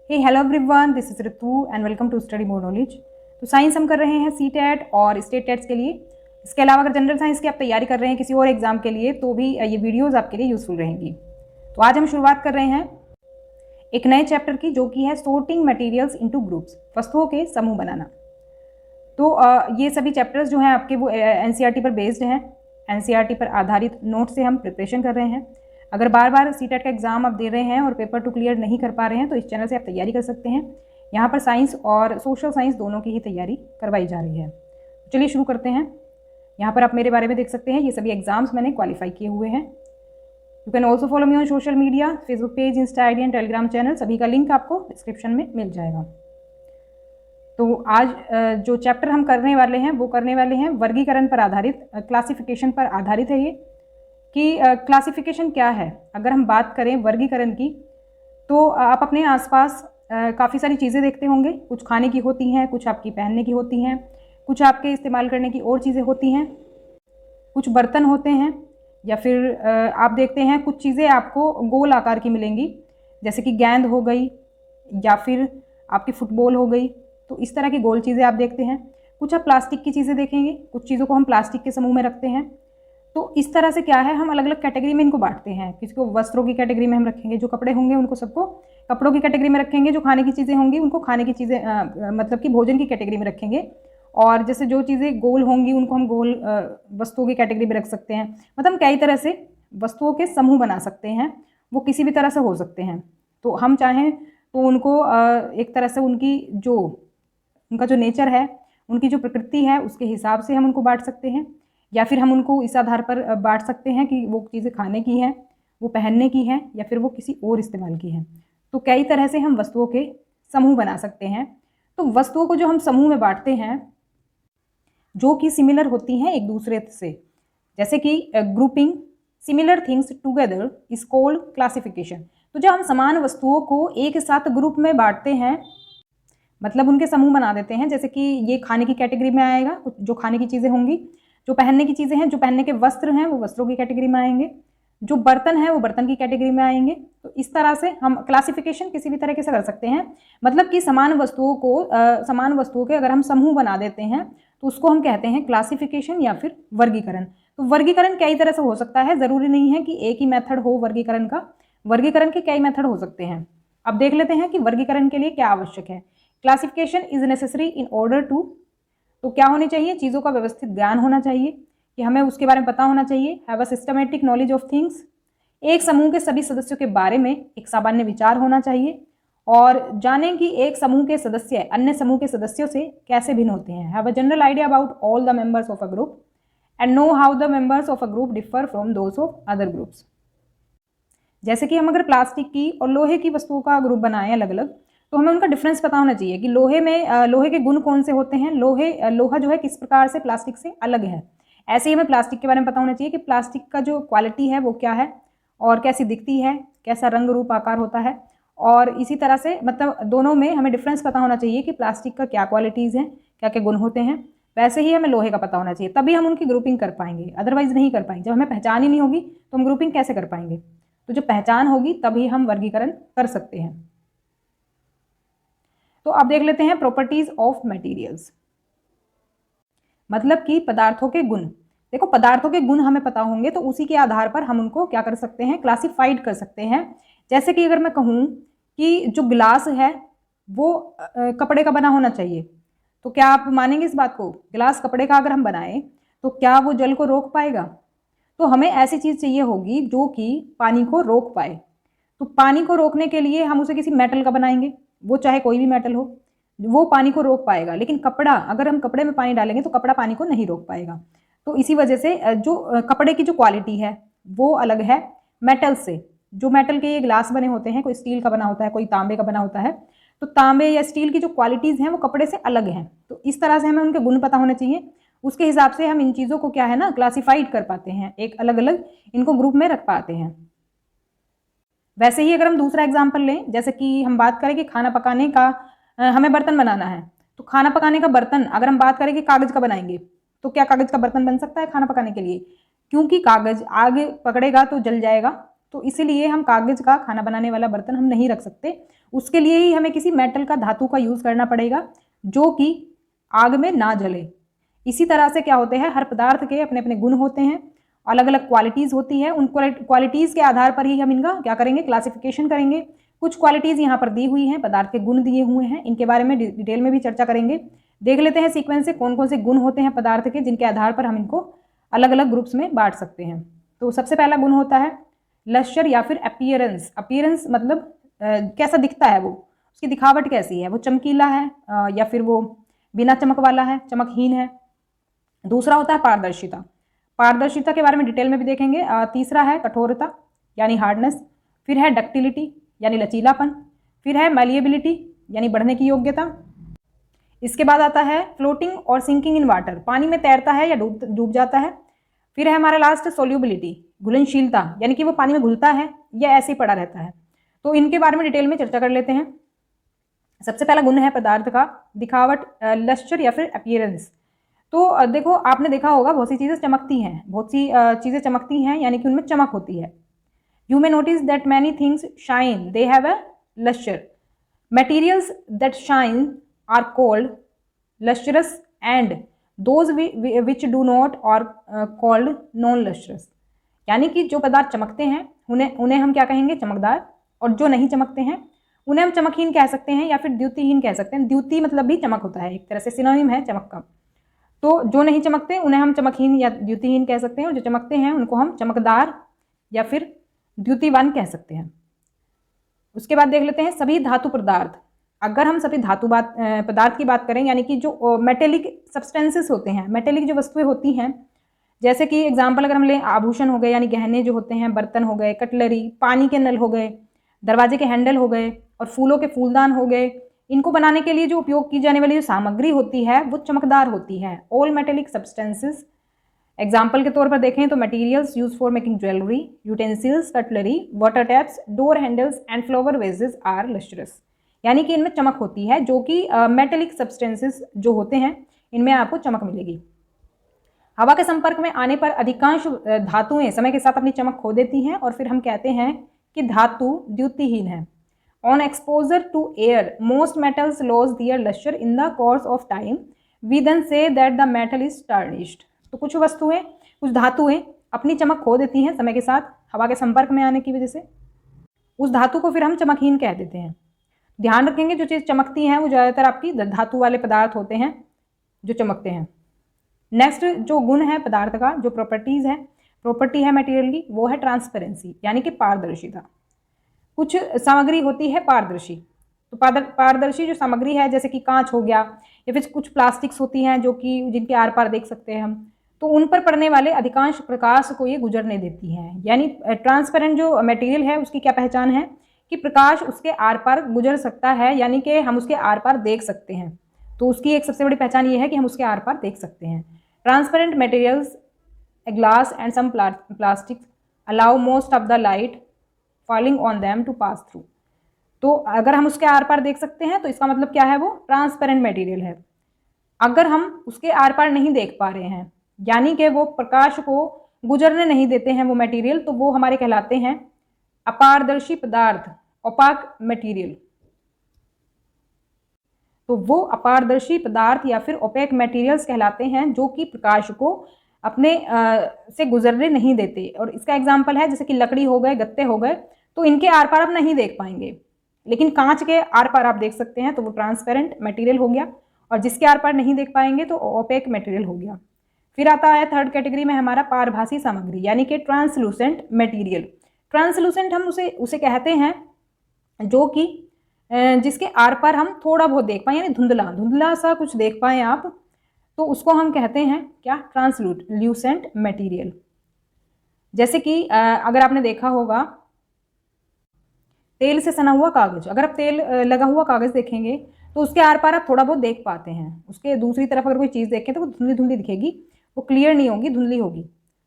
Hey hello everyone, this is Ritu and welcome to study more knowledge. तो science हम कर रहे हैं सीटेट और स्टेट टेट्स के लिए। इसके अलावा अगर जनरल साइंस की आप तैयारी कर रहे हैं किसी और एग्जाम के लिए तो भी ये वीडियोस आपके लिए यूजफुल रहेंगी। तो आज हम शुरुआत कर रहे हैं एक नए चैप्टर की, जो कि है सोर्टिंग मटेरियल्स इनटू ग्रुप्स, वस्तुओं के समूह बनाना। तो ये सभी चैप्टर्स जो हैं आपके वो एनसीईआरटी पर बेस्ड हैं। एनसीईआरटी पर आधारित नोट से हम प्रिपरेशन कर रहे हैं। अगर बार बार सीटेट का एग्जाम आप दे रहे हैं और पेपर 2 क्लियर नहीं कर पा रहे हैं तो इस चैनल से आप तैयारी कर सकते हैं। यहाँ पर साइंस और सोशल साइंस दोनों की ही तैयारी करवाई जा रही है। चलिए शुरू करते हैं। यहाँ पर आप मेरे बारे में देख सकते हैं, ये सभी एग्जाम्स मैंने क्वालिफाई किए हुए हैं। You can also follow me on social media, Facebook page, Insta ID and Telegram channel, सभी का लिंक आपको डिस्क्रिप्शन में मिल जाएगा। तो आज जो चैप्टर हम करने वाले हैं वो करने वाले हैं वर्गीकरण पर आधारित, क्लासिफिकेशन पर आधारित है ये, कि क्लासिफिकेशन क्या है। अगर हम बात करें वर्गीकरण की तो आप अपने आसपास काफ़ी सारी चीज़ें देखते होंगे। कुछ खाने की होती हैं, कुछ आपकी पहनने की होती हैं, कुछ आपके इस्तेमाल करने की और चीज़ें होती हैं, कुछ बर्तन होते हैं, या फिर आप देखते हैं कुछ चीज़ें आपको गोल आकार की मिलेंगी, जैसे कि गेंद हो गई या फिर आपकी फुटबॉल हो गई। तो इस तरह की गोल चीज़ें आप देखते हैं। कुछ आप प्लास्टिक की चीज़ें देखेंगे, कुछ चीज़ों को हम प्लास्टिक के समूह में रखते हैं। तो इस तरह से क्या है, हम अलग अलग कैटेगरी में इनको बांटते हैं। किसी को वस्त्रों की कैटेगरी में हम रखेंगे, जो कपड़े होंगे उनको सबको कपड़ों की कैटेगरी में रखेंगे, जो खाने की चीज़ें होंगी उनको खाने की चीज़ें मतलब कि भोजन की कैटेगरी में रखेंगे, और जैसे जो चीज़ें गोल होंगी उनको हम गोल वस्तुओं की कैटेगरी में रख सकते हैं। मतलब हम कई तरह से वस्तुओं के समूह बना सकते हैं, वो किसी भी तरह से हो सकते हैं। तो हम चाहें तो उनको एक तरह से उनका जो नेचर है, उनकी जो प्रकृति है उसके हिसाब से हम उनको बांट सकते हैं, या फिर हम उनको इस आधार पर बांट सकते हैं कि वो चीज़ें खाने की हैं, वो पहनने की हैं, या फिर वो किसी और इस्तेमाल की हैं। तो कई तरह से हम वस्तुओं के समूह बना सकते हैं। तो वस्तुओं को जो हम समूह में बांटते हैं जो कि सिमिलर होती हैं एक दूसरे से, जैसे कि grouping similar things together is called classification. तो जब हम समान वस्तुओं को एक साथ ग्रुप में बांटते हैं, मतलब उनके समूह बना देते हैं, जैसे कि ये खाने की कैटेगरी में आएगा, कुछ जो खाने की चीज़ें होंगी, जो पहनने की चीज़ें हैं, जो पहनने के वस्त्र हैं वो वस्त्रों की कैटेगरी में आएंगे, जो बर्तन है वो बर्तन की कैटेगरी में आएंगे। तो इस तरह से हम क्लासिफिकेशन किसी भी तरीके से कर सकते हैं। मतलब कि समान वस्तुओं के अगर हम समूह बना देते हैं तो उसको हम कहते हैं क्लासिफिकेशन या फिर वर्गीकरण। तो वर्गीकरण कई तरह से हो सकता है, ज़रूरी नहीं है कि एक ही मेथड हो वर्गीकरण का। वर्गीकरण के कई मेथड हो सकते हैं। अब देख लेते हैं कि वर्गीकरण के लिए क्या आवश्यक है। Classification is necessary in order to, तो क्या होनी चाहिए, चीज़ों का व्यवस्थित ज्ञान होना चाहिए कि हमें उसके बारे में पता होना चाहिए। Have a systematic knowledge of things, एक समूह के सभी सदस्यों के बारे में एक सामान्य विचार होना चाहिए, और जानें कि एक समूह के सदस्य अन्य समूह के सदस्यों से कैसे भिन्न होते हैं। Have a general idea about all the members of a group and know how the members of a group differ from those of other groups. जैसे कि हम अगर प्लास्टिक की और लोहे की वस्तुओं का ग्रुप बनाएं अलग अलग, तो हमें उनका डिफरेंस पता होना चाहिए कि लोहे के गुण कौन से होते हैं, लोहा जो है किस प्रकार से प्लास्टिक से अलग है। ऐसे ही हमें प्लास्टिक के बारे में पता होना चाहिए कि प्लास्टिक का जो क्वालिटी है वो क्या है और कैसी दिखती है, कैसा रंग रूप आकार होता है। और इसी तरह से मतलब दोनों में हमें डिफरेंस पता होना चाहिए कि प्लास्टिक का क्या क्वालिटीज़ हैं, क्या क्या गुण होते हैं। वैसे ही हमें लोहे का पता होना चाहिए, तभी हम उनकी ग्रुपिंग कर पाएंगे, अदरवाइज नहीं कर पाएंगे। जब हमें पहचान ही नहीं होगी तो हम ग्रुपिंग कैसे कर पाएंगे। तो जब पहचान होगी तभी हम वर्गीकरण कर सकते हैं। तो अब देख लेते हैं प्रॉपर्टीज ऑफ मटेरियल्स, मतलब कि पदार्थों के गुण। देखो, पदार्थों के गुण हमें पता होंगे तो उसी के आधार पर हम उनको क्या कर सकते हैं, क्लासिफाइड कर सकते हैं। जैसे कि अगर मैं कहूँ कि जो गिलास है वो कपड़े का बना होना चाहिए, तो क्या आप मानेंगे इस बात को। गिलास कपड़े का अगर हम बनाएं तो क्या वो जल को रोक पाएगा। तो हमें ऐसी चीज़ चाहिए होगी जो कि पानी को रोक पाए। तो पानी को रोकने के लिए हम उसे किसी मेटल का बनाएंगे, वो चाहे कोई भी मेटल हो, वो पानी को रोक पाएगा। लेकिन कपड़ा, अगर हम कपड़े में पानी डालेंगे तो कपड़ा पानी को नहीं रोक पाएगा। तो इसी वजह से जो कपड़े की जो क्वालिटी है वो अलग है मेटल से। जो मेटल के ये ग्लास बने होते हैं, कोई स्टील का बना होता है, कोई तांबे का बना होता है, तो तांबे या स्टील की जो क्वालिटीज़ हैं वो कपड़े से अलग हैं। तो इस तरह से हमें उनके गुण पता होने चाहिए। उसके हिसाब से हम इन चीज़ों को क्या है ना, क्लासिफाइड कर पाते हैं, एक अलग अलग इनको ग्रुप में रख पाते हैं। वैसे ही अगर हम दूसरा एग्जाम्पल लें, जैसे कि हम बात करें कि खाना पकाने का हमें बर्तन बनाना है, तो खाना पकाने का बर्तन अगर हम बात करें कि कागज़ का बनाएंगे, तो क्या कागज़ का बर्तन बन सकता है खाना पकाने के लिए। क्योंकि कागज़ आग पकड़ेगा तो जल जाएगा, तो इसीलिए हम कागज़ का खाना बनाने वाला बर्तन हम नहीं रख सकते। उसके लिए ही हमें किसी मेटल का, धातु का यूज़ करना पड़ेगा जो कि आग में ना जले। इसी तरह से क्या होते हैं, हर पदार्थ के अपने अपने गुण होते हैं, अलग अलग क्वालिटीज़ होती है। उन क्वालिटीज़ के आधार पर ही हम इनका क्या करेंगे, क्लासिफिकेशन करेंगे। कुछ क्वालिटीज़ यहाँ पर दी हुई हैं, पदार्थ के गुण दिए हुए हैं, इनके बारे में डिटेल में भी चर्चा करेंगे। देख लेते हैं सीक्वेंस से कौन कौन से गुण होते हैं पदार्थ के, जिनके आधार पर हम इनको अलग अलग ग्रुप्स में बांट सकते हैं। तो सबसे पहला गुण होता है लश्चर या फिर अपीयरेंस। अपीयरेंस मतलब कैसा दिखता है, वो उसकी दिखावट कैसी है, वो चमकीला है या फिर वो बिना चमक वाला है, चमकहीन है। दूसरा होता है पारदर्शिता। पारदर्शिता के बारे में डिटेल में भी देखेंगे। तीसरा है कठोरता यानी हार्डनेस। फिर है डक्टिलिटी यानी लचीलापन। फिर है मैलिएबिलिटी यानी बढ़ने की योग्यता। इसके बाद आता है फ्लोटिंग और सिंकिंग इन वाटर, पानी में तैरता है या डूब जाता है। फिर है हमारा लास्ट सोल्यूबिलिटी, घुलनशीलता, यानी कि वो पानी में घुलता है या ऐसे ही पड़ा रहता है। तो इनके बारे में डिटेल में चर्चा कर लेते हैं। सबसे पहला गुण है पदार्थ का दिखावट, लश्चर या फिर अपीयरेंस। तो देखो, आपने देखा होगा बहुत सी चीज़ें चमकती हैं, बहुत सी चीज़ें चमकती हैं, यानी कि उनमें चमक होती है। You may notice that many things shine, they have a lustre. Materials that shine are called lustrous and those which do not are called non lustrous. यानी कि जो पदार्थ चमकते हैं उन्हें हम क्या कहेंगे, चमकदार, और जो नहीं चमकते हैं उन्हें हम चमकहीन कह सकते हैं या फिर द्युतिहीन कह सकते हैं। द्युति मतलब भी चमक होता है, एक तरह से सिनोनिम है चमक का। तो जो नहीं चमकते उन्हें हम चमकहीन या द्युतिहीन कह सकते हैं, और जो चमकते हैं उनको हम चमकदार या फिर द्युतिवान कह सकते हैं। उसके बाद देख लेते हैं सभी धातु पदार्थ। अगर हम सभी धातु पदार्थ की बात करें, यानी कि जो मेटेलिक सब्सटेंसेस होते हैं, मेटेलिक जो वस्तुएं होती हैं, जैसे कि एग्जाम्पल अगर हम लें, आभूषण हो गए यानी गहने जो होते हैं, बर्तन हो गए, कटलरी, पानी के नल हो गए, दरवाजे के हैंडल हो गए, और फूलों के फूलदान हो गए। इनको बनाने के लिए जो उपयोग की जाने वाली जो सामग्री होती है वो चमकदार होती है। ऑल मेटेलिक सब्सटेंसेस, एग्जाम्पल के तौर पर देखें तो materials use for making jewellery, utensils, cutlery, water taps, door handles and flower vases are lustrous. यानी कि इनमें चमक होती है, जो कि मेटेलिक सब्सटेंसेस जो होते हैं इनमें आपको चमक मिलेगी। हवा के संपर्क में आने पर अधिकांश धातुएं समय के साथ अपनी चमक खो देती हैं, और फिर हम कहते हैं कि धातु द्युतिहीन है। On exposure to air most metals lose their lustre in the course of time, we then say that the metal is tarnished. तो कुछ वस्तुएं, कुछ धातुएं अपनी चमक खो देती हैं समय के साथ हवा के संपर्क में आने की वजह से, उस धातु को फिर हम चमकहीन कह देते हैं। ध्यान रखेंगे, जो चीज़ चमकती हैं वो ज़्यादातर आपकी धातु वाले पदार्थ होते हैं जो चमकते हैं। नेक्स्ट जो गुण है पदार्थ का, जो प्रॉपर्टीज़ है, प्रॉपर्टी है मटेरियल की, वो है ट्रांसपेरेंसी यानी कि पारदर्शिता। कुछ सामग्री होती है पारदर्शी, तो पारदर्शी जो सामग्री है, जैसे कि कांच हो गया, या फिर कुछ प्लास्टिक्स होती हैं जो कि जिनके आर पार देख सकते हैं हम, तो उन पर पड़ने वाले अधिकांश प्रकाश को ये गुजरने देती हैं। यानी ट्रांसपेरेंट जो मटेरियल है उसकी क्या पहचान है कि प्रकाश उसके आर पार गुजर सकता है, यानी कि हम उसके आर पार देख सकते हैं। तो उसकी एक सबसे बड़ी पहचान ये है कि हम उसके आर पार देख सकते हैं। Transparent materials, a glass and some plastics allow most of the light falling on them to pass through. तो अगर हम उसके आर पार देख सकते हैं तो इसका मतलब क्या है, वो ट्रांसपेरेंट मटेरियल है। अगर हम उसके आर पार नहीं देख पा रहे हैं, यानी कि वो प्रकाश को गुजरने नहीं देते हैं वो मटेरियल, तो वो हमारे कहलाते हैं अपारदर्शी पदार्थ, ओपाक मटेरियल। तो वो अपारदर्शी पदार्थ या फिर ओपेक मटेरियल्स कहलाते हैं जो कि प्रकाश को अपने से गुजरने नहीं देते। और इसका एग्जांपल है जैसे कि लकड़ी हो गए, गत्ते हो गए, तो इनके आर पार आप नहीं देख पाएंगे, लेकिन कांच के आर पार आप देख सकते हैं, तो वो ट्रांसपेरेंट मटेरियल हो गया। और जिसके आर पार नहीं देख पाएंगे तो ओपेक मटेरियल हो गया। फिर आता है थर्ड कैटेगरी में हमारा पारभासी सामग्री यानी कि ट्रांसलूसेंट मटेरियल। ट्रांसलूसेंट हम उसे कहते हैं जो कि जिसके आर पार हम थोड़ा बहुत देख पाएँ, यानी धुंधला धुंधला सा कुछ देख पाएँ आप, तो उसको हम कहते हैं क्या, ट्रांसलूसेंट मटेरियल। जैसे कि अगर आपने देखा होगा तेल से सना हुआ कागज, अगर आप तेल लगा हुआ कागज देखेंगे तो उसके आर पार आप थोड़ा बहुत देख पाते हैं। उसके दूसरी तरफ अगर कोई चीज़ देखें तो वो धुंधली धुंधली दिखेगी, वो क्लियर नहीं होगी, धुंधली होगी,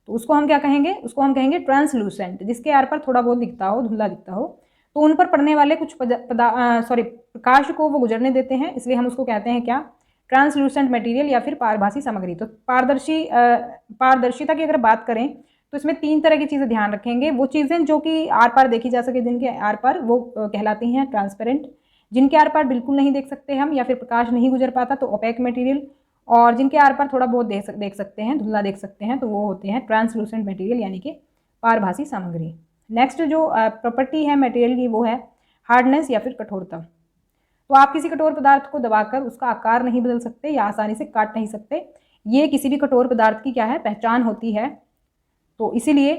तो उसको हम क्या कहेंगे, उसको हम कहेंगे ट्रांसलूसेंट। जिसके आर पार थोड़ा बहुत दिखता हो, धुंधला दिखता हो, तो उन पर पड़ने वाले कुछ प्रकाश को वो गुजरने देते हैं, इसलिए हम उसको कहते हैं क्या, ट्रांसलूसेंट मटेरियल या फिर पारभासी सामग्री। तो पारदर्शिता की अगर बात करें तो इसमें 3 तरह की चीज़ें ध्यान रखेंगे। वो चीज़ें जो कि आर पार देखी जा सके, जिनके आर पार, वो कहलाती हैं ट्रांसपेरेंट। जिनके आर पार बिल्कुल नहीं देख सकते हम या फिर प्रकाश नहीं गुजर पाता तो ओपेक मटेरियल। और जिनके आर पार थोड़ा बहुत देख सकते हैं, धुंधला देख सकते हैं, तो वो होते हैं ट्रांसलूसेंट मटेरियल यानी कि पारभासी सामग्री। नेक्स्ट जो प्रॉपर्टी है मटेरियल की वो है हार्डनेस या फिर कठोरता। तो आप किसी कठोर पदार्थ को दबाकर उसका आकार नहीं बदल सकते या आसानी से काट नहीं सकते। ये किसी भी कठोर पदार्थ की क्या है, पहचान होती है। तो इसीलिए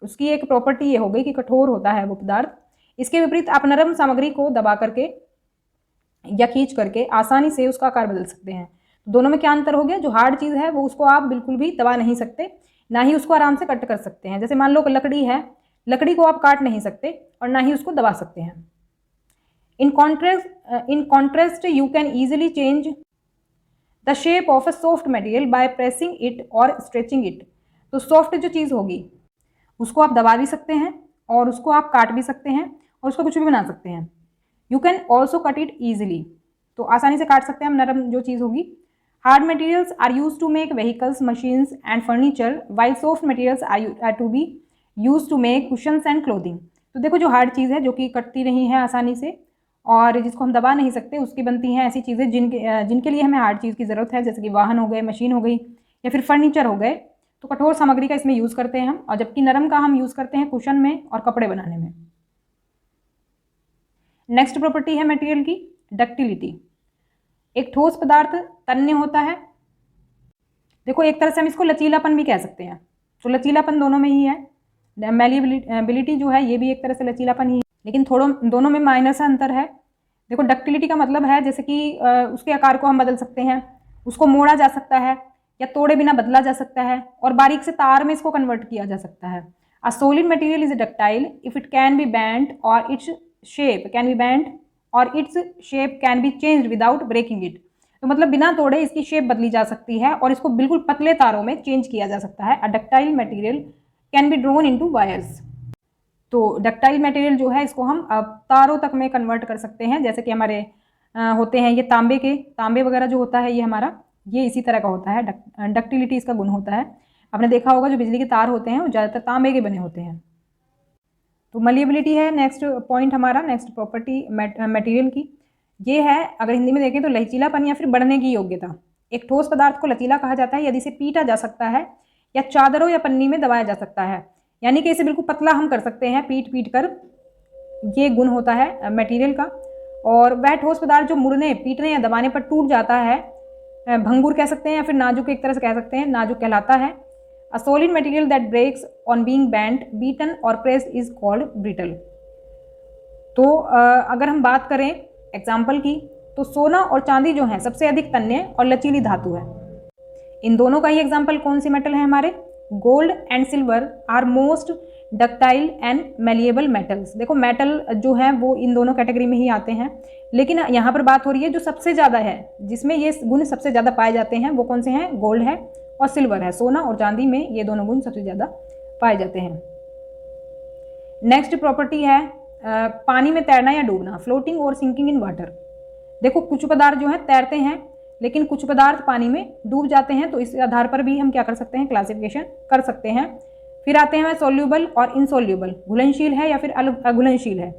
उसकी एक प्रॉपर्टी ये हो गई कि कठोर होता है वो पदार्थ। इसके विपरीत आप नरम सामग्री को दबा करके या खींच करके आसानी से उसका आकार बदल सकते हैं। दोनों में क्या अंतर हो गया, जो हार्ड चीज़ है वो उसको आप बिल्कुल भी दबा नहीं सकते, ना ही उसको आराम से कट कर सकते हैं। जैसे मान लो लकड़ी है, लकड़ी को आप काट नहीं सकते और ना ही उसको दबा सकते हैं। In contrast you can easily change the shape of a soft material by pressing it और स्ट्रेचिंग इट। तो सॉफ्ट जो चीज़ होगी उसको आप दबा भी सकते हैं और उसको आप काट भी सकते हैं और उसको कुछ भी बना सकते हैं। You can also cut it easily, तो आसानी से काट सकते हैं हम नरम जो चीज़ होगी। Hard materials are use to make vehicles, machines and furniture, while soft materials are to be use to make cushions and clothing. तो देखो जो हार्ड चीज़ है जो कि कटती नहीं है आसानी से और जिसको हम दबा नहीं सकते, उसकी बनती हैं ऐसी चीज़ें जिनके लिए हमें हार्ड चीज़ की ज़रूरत है, जैसे कि वाहन हो गए, मशीन हो गई या फिर फर्नीचर हो गए। तो कठोर सामग्री का इसमें यूज़ करते हैं हम, और जबकि नरम का हम यूज़ करते हैं कुशन में और कपड़े बनाने में। नेक्स्ट प्रॉपर्टी है मटेरियल की डक्टिलिटी। एक ठोस पदार्थ तन्य होता है। देखो एक तरह से हम इसको लचीलापन भी कह सकते हैं, तो लचीलापन दोनों में ही है। मैलिएबिलिटी जो है ये भी एक तरह से लचीलापन ही है, लेकिन दोनों में माइनर सा अंतर है। देखो डक्टिलिटी का मतलब है जैसे कि उसके आकार को हम बदल सकते हैं, उसको मोड़ा जा सकता है या तोड़े बिना बदला जा सकता है, और बारीक से तार में इसको कन्वर्ट किया जा सकता है। A solid material is ductile if it can be bent और its shape can be changed without breaking it. तो मतलब बिना तोड़े इसकी शेप बदली जा सकती है और इसको बिल्कुल पतले तारों में चेंज किया जा सकता है। अ ductile material can be drone into wires. तो डक्टाइल मटेरियल जो है इसको हम तारों तक में कन्वर्ट कर सकते हैं, जैसे कि हमारे होते हैं ये तांबे वगैरह जो होता है ये हमारा, ये इसी तरह का होता है। डक्टिलिटी इसका गुण होता है। आपने देखा होगा जो बिजली के तार होते हैं वो ज़्यादातर तांबे के बने होते हैं। तो मलिएबिलिटी है नेक्स्ट पॉइंट हमारा, नेक्स्ट प्रॉपर्टी मटेरियल की। ये है, अगर हिंदी में देखें तो लचीलापन या फिर बढ़ने की योग्यता। एक ठोस पदार्थ को लचीला कहा जाता है यदि इसे पीटा जा सकता है या चादरों या पन्नी में दबाया जा सकता है, यानी कि इसे बिल्कुल पतला हम कर सकते हैं पीट कर। ये गुण होता है मटेरियल का। और वह ठोस पदार्थ जो मुड़ने, पीटने या दबाने पर टूट जाता है, भंगुर कह सकते हैं या फिर नाजुक एक तरह से कह सकते हैं, नाजुक कहलाता है। A solid material that breaks on being bent, beaten और प्रेस्ड इज कॉल्ड ब्रिटल। तो अगर हम बात करें एग्जाम्पल की, तो सोना और चांदी जो है सबसे अधिक तन्य और लचीली धातु है। इन दोनों का ही एग्जाम्पल कौन सी मेटल है हमारे, gold and silver are most ductile and malleable metals. देखो मेटल जो है वो इन दोनों कैटेगरी में ही आते हैं, लेकिन यहाँ पर बात हो रही है जो सबसे ज़्यादा है, जिसमें ये गुण सबसे ज़्यादा पाए जाते हैं, वो कौन से हैं, गोल्ड है और सिल्वर है। सोना और चांदी में ये दोनों गुण सबसे ज़्यादा पाए जाते हैं। नेक्स्ट प्रॉपर्टी है पानी में तैरना या डूबना, फ्लोटिंग और सिंकिंग इन वाटर। देखो कुछ पदार्थ जो हैं तैरते हैं, लेकिन कुछ पदार्थ पानी में डूब जाते हैं, तो इस आधार पर भी हम क्या कर सकते हैं, क्लासिफिकेशन कर सकते हैं। फिर आते हैं सोल्यूबल और इनसोल्यूबल, घुलनशील है या फिर अघुलनशील है।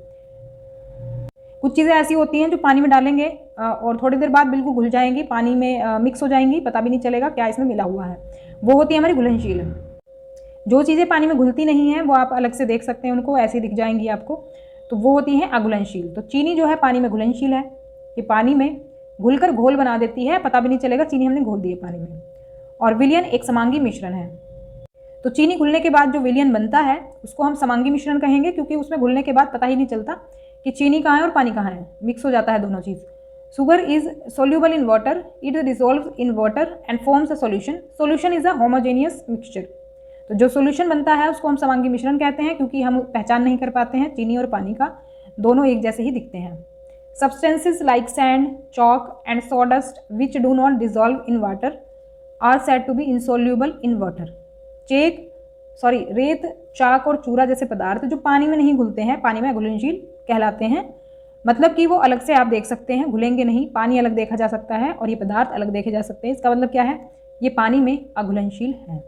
कुछ चीज़ें ऐसी होती हैं जो पानी में डालेंगे और थोड़ी देर बाद बिल्कुल घुल जाएंगी, पानी में मिक्स हो जाएंगी, पता भी नहीं चलेगा क्या इसमें मिला हुआ है, वो होती है हमारी घुलनशील। जो चीज़ें पानी में घुलती नहीं हैं वो आप अलग से देख सकते हैं, उनको ऐसे दिख जाएंगी आपको, तो वो होती हैं अघुलनशील। तो चीनी जो है पानी में घुलनशील है, ये पानी में घुलकर घोल बना देती है, पता भी नहीं चलेगा चीनी हमने घोल दी है पानी में। और विलयन एक समांगी मिश्रण है। तो चीनी घुलने के बाद जो विलयन बनता है उसको हम समांगी मिश्रण कहेंगे, क्योंकि उसमें घुलने के बाद पता ही नहीं चलता कि चीनी कहाँ है और पानी कहाँ है, मिक्स हो जाता है दोनों चीज़। Sugar is soluble in water, it dissolves in water and forms a solution. Solution is a homogeneous mixture. तो जो सॉल्यूशन बनता है उसको हम समांगी मिश्रण कहते हैं, क्योंकि हम पहचान नहीं कर पाते हैं चीनी और पानी का, दोनों एक जैसे ही दिखते हैं। Substances like sand, chalk and sawdust which do not dissolve in water are said to be insoluble in water. रेत, चाक और चूरा जैसे पदार्थ जो पानी में नहीं घुलते हैं, पानी में अघुलनशील कहलाते हैं। मतलब कि वो अलग से आप देख सकते हैं, घुलेंगे नहीं, पानी अलग देखा जा सकता है और ये पदार्थ अलग देखे जा सकते हैं। इसका मतलब क्या है, ये पानी में अघुलनशील है।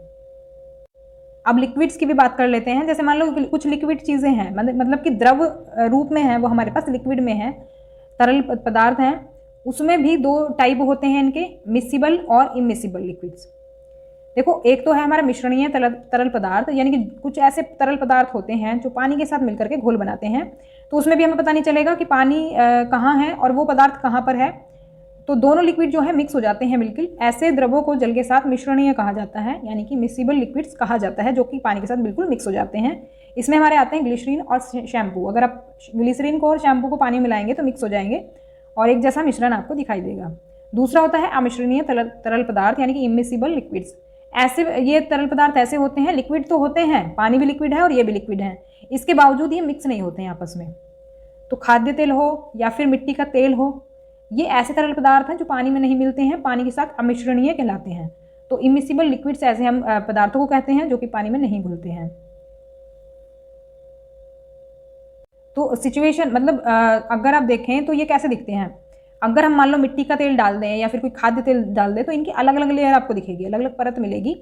अब लिक्विड्स की भी बात कर लेते हैं। जैसे मान लो कुछ लिक्विड चीज़ें हैं, मतलब कि द्रव रूप में है, वो हमारे पास लिक्विड में है, तरल पदार्थ हैं, उसमें भी दो टाइप होते हैं इनके, मिसिबल और इमिसिबल लिक्विड्स। देखो, एक तो है हमारा मिश्रणीय तरल पदार्थ, यानी कि कुछ ऐसे तरल पदार्थ होते हैं जो पानी के साथ मिलकर के घोल बनाते हैं, तो उसमें भी हमें पता नहीं चलेगा कि पानी कहाँ है और वो पदार्थ कहाँ पर है, तो दोनों लिक्विड जो है मिक्स हो जाते हैं बिल्कुल। ऐसे द्रवों को जल के साथ मिश्रणीय कहा जाता है, यानी कि मिसिबल लिक्विड्स कहा जाता है, जो कि पानी के साथ बिल्कुल मिक्स हो जाते हैं। इसमें हमारे आते हैं ग्लिसरीन और शैम्पू। अगर आप ग्लिसरीन को और शैम्पू को पानी में मिलाएंगे तो मिक्स हो जाएंगे और एक जैसा मिश्रण आपको दिखाई देगा। दूसरा होता है अमिश्रणीय तरल पदार्थ, यानी कि इमिसिबल लिक्विड्स। ऐसे ये तरल पदार्थ ऐसे होते हैं, लिक्विड तो होते हैं, पानी भी लिक्विड है और ये भी लिक्विड है, इसके बावजूद ये मिक्स नहीं होते हैं आपस में। तो खाद्य तेल हो या फिर मिट्टी का तेल हो, ये ऐसे तरल पदार्थ हैं जो पानी में नहीं मिलते हैं, पानी के साथ अमिश्रणीय कहलाते हैं। तो इमिसिबल लिक्विड्स ऐसे हम पदार्थों को कहते हैं जो कि पानी में नहीं घुलते हैं। तो सिचुएशन मतलब अगर आप देखें तो ये कैसे दिखते हैं। अगर हम मान लो मिट्टी का तेल डाल दें या फिर कोई खाद्य तेल डाल दें तो इनकी अलग अलग लेयर आपको दिखेगी, अलग अलग परत मिलेगी,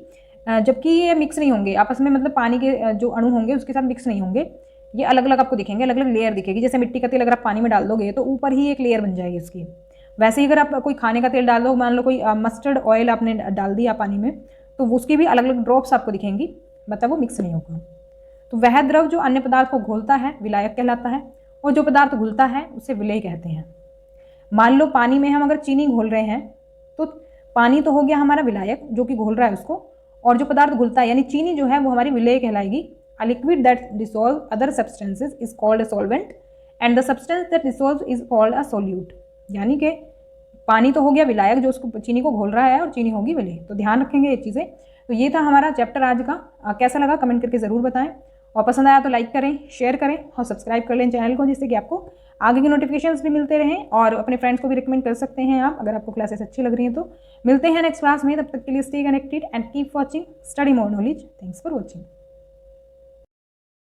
जबकि ये मिक्स नहीं होंगे आपस में, मतलब पानी के जो अणु होंगे उसके साथ मिक्स नहीं होंगे, ये अलग अलग आपको दिखेंगे, अलग अलग लेयर दिखेगी। जैसे मिट्टी का तेल अगर आप पानी में डाल दोगे तो ऊपर ही एक लेयर बन जाएगी इसकी। वैसे ही अगर आप कोई खाने का तेल डाल दो, मान लो कोई मस्टर्ड ऑयल आपने डाल दिया पानी में, तो उसकी भी अलग अलग ड्रॉप्स आपको दिखेंगी, मतलब वो मिक्स नहीं होगा। तो वह द्रव जो अन्य पदार्थ को घोलता है विलायक कहलाता है, और जो पदार्थ घुलता है उसे विलेय कहते हैं। मान लो पानी में हम अगर चीनी घोल रहे हैं तो पानी तो हो गया हमारा विलायक जो कि घोल रहा है उसको, और जो पदार्थ घुलता है यानी चीनी जो है वो हमारी विलेय कहलाएगी। A liquid that dissolves other substances is called a solvent and the substance that dissolves is called a solute। यानी कि पानी तो हो गया विलायक जो उसको चीनी को घोल रहा है और चीनी होगी विलेय। तो ध्यान रखेंगे ये चीज़ें। तो ये था हमारा चैप्टर आज का। कैसा लगा कमेंट करके ज़रूर बताएं, और पसंद आया तो लाइक करें, शेयर करें और सब्सक्राइब कर लें चैनल को, जिससे कि आपको आगे के नोटिफिकेशंस भी मिलते रहें। और अपने फ्रेंड्स को भी रिकमेंड कर सकते हैं आप, अगर आपको क्लासेस अच्छी लग रही हैं तो। मिलते हैं नेक्स्ट क्लास में, तब तक के लिए stay connected and keep watching study more knowledge. Thanks for watching.